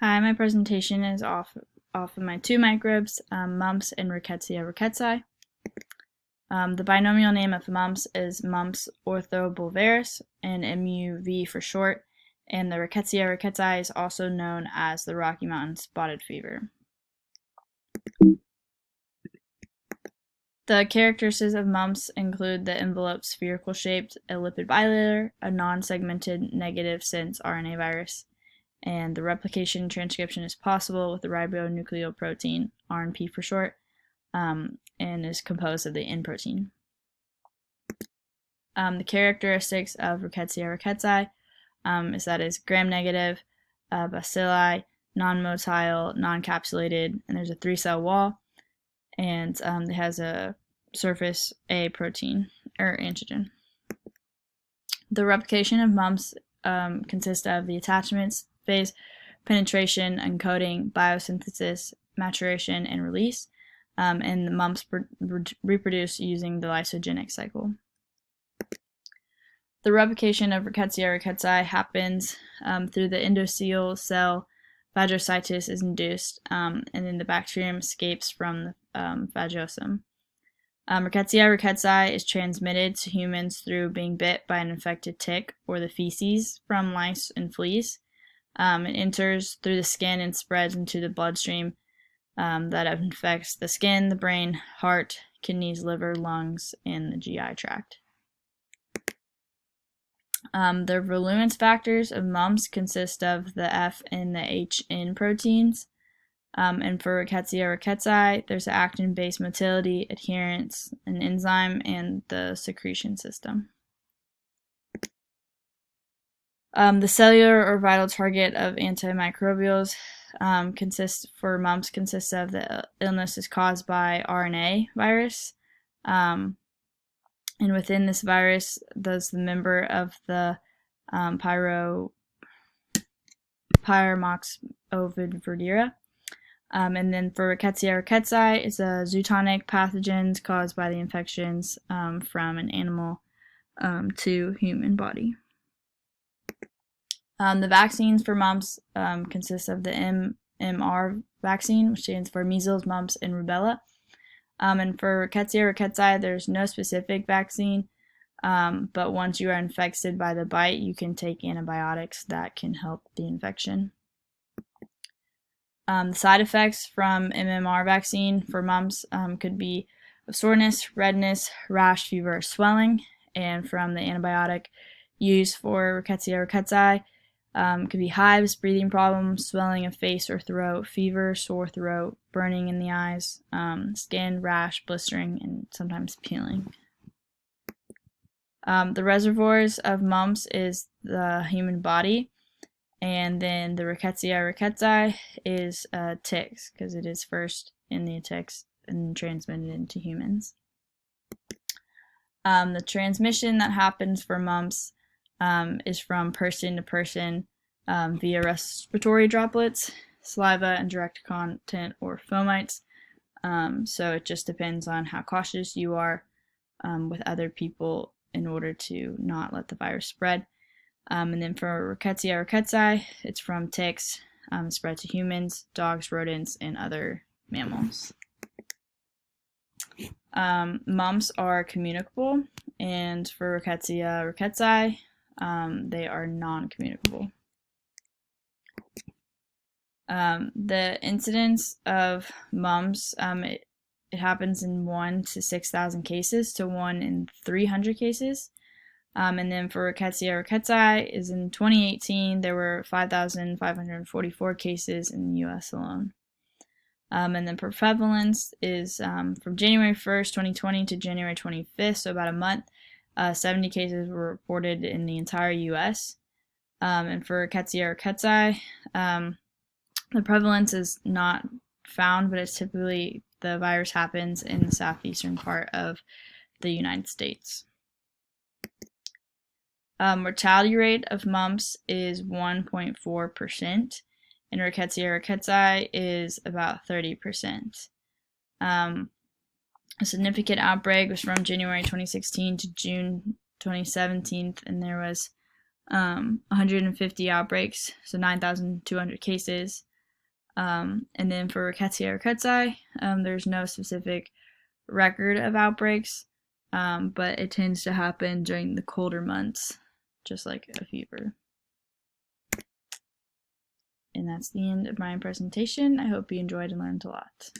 Hi, my presentation is off of my two microbes, mumps and Rickettsia rickettsii. The binomial name of mumps is mumps orthobulvaris, and MUV for short, and the Rickettsia rickettsii is also known as the Rocky Mountain spotted fever. The characteristics of mumps include the envelope spherical-shaped, a lipid bilayer, a non-segmented negative sense RNA virus, and the replication and transcription is possible with the ribonucleoprotein, RNP for short, and is composed of the N protein. The characteristics of Rickettsia rickettsii is that it's gram-negative, bacilli, non-motile, non-capsulated, and there's a 3-cell wall, and it has a surface A protein or antigen. The replication of mumps consists of the attachments phase, penetration, encoding, biosynthesis, maturation, and release, and the mumps reproduce using the lysogenic cycle. The replication of Rickettsia rickettsii happens through the endothelial cell. Phagocytosis is induced, and then the bacterium escapes from the phagosome. Rickettsia rickettsii is transmitted to humans through being bit by an infected tick or the feces from lice and fleas. It enters through the skin and spreads into the bloodstream that infects the skin, the brain, heart, kidneys, liver, lungs, and the GI tract. The virulence factors of mumps consist of the F and the HN proteins. And for Rickettsia rickettsii, there's the actin-based motility, adherence, an enzyme, and the secretion system. The cellular or vital target of antimicrobials for mumps consists of the illness is caused by RNA virus. And within this virus, there's the member of the Pyramoxovidria. And then for Rickettsia rickettsii, it's a zoonotic pathogens caused by the infections from an animal to human body. The vaccines for mumps consist of the MMR vaccine, which stands for measles, mumps, and rubella. And for Rickettsia rickettsii, there's no specific vaccine, but once you are infected by the bite, you can take antibiotics that can help the infection. The side effects from MMR vaccine for mumps could be soreness, redness, rash, fever, or swelling, and from the antibiotic used for Rickettsia rickettsii could be hives, breathing problems, swelling of face or throat, fever, sore throat, burning in the eyes, skin, rash, blistering, and sometimes peeling. The reservoirs of mumps is the human body, and then the Rickettsia rickettsii is ticks, because it is first in the ticks and transmitted into humans. The transmission that happens for mumps is from person to person via respiratory droplets, saliva, and direct contact or fomites. So it just depends on how cautious you are with other people in order to not let the virus spread. And then for Rickettsia rickettsii, it's from ticks, spread to humans, dogs, rodents, and other mammals. Mumps are communicable, and for Rickettsia rickettsii, they are non-communicable. The incidence of mumps, it happens in 1 to 6,000 cases to 1 in 300 cases. And then for Rickettsia rickettsii is in 2018, there were 5,544 cases in the U.S. alone. And then for prevalence is from January 1st, 2020 to January 25th, so about a month, 70 cases were reported in the entire U.S. And for Rickettsia rickettsii, the prevalence is not found, but it's typically the virus happens in the southeastern part of the United States. Mortality rate of mumps is 1.4%, and Rickettsia rickettsii is about 30%. A significant outbreak was from January 2016 to June 2017, and there was 150 outbreaks, so 9,200 cases. And then for Rickettsia rickettsii, there's no specific record of outbreaks, but it tends to happen during the colder months, just like a fever. And that's the end of my presentation. I hope you enjoyed and learned a lot.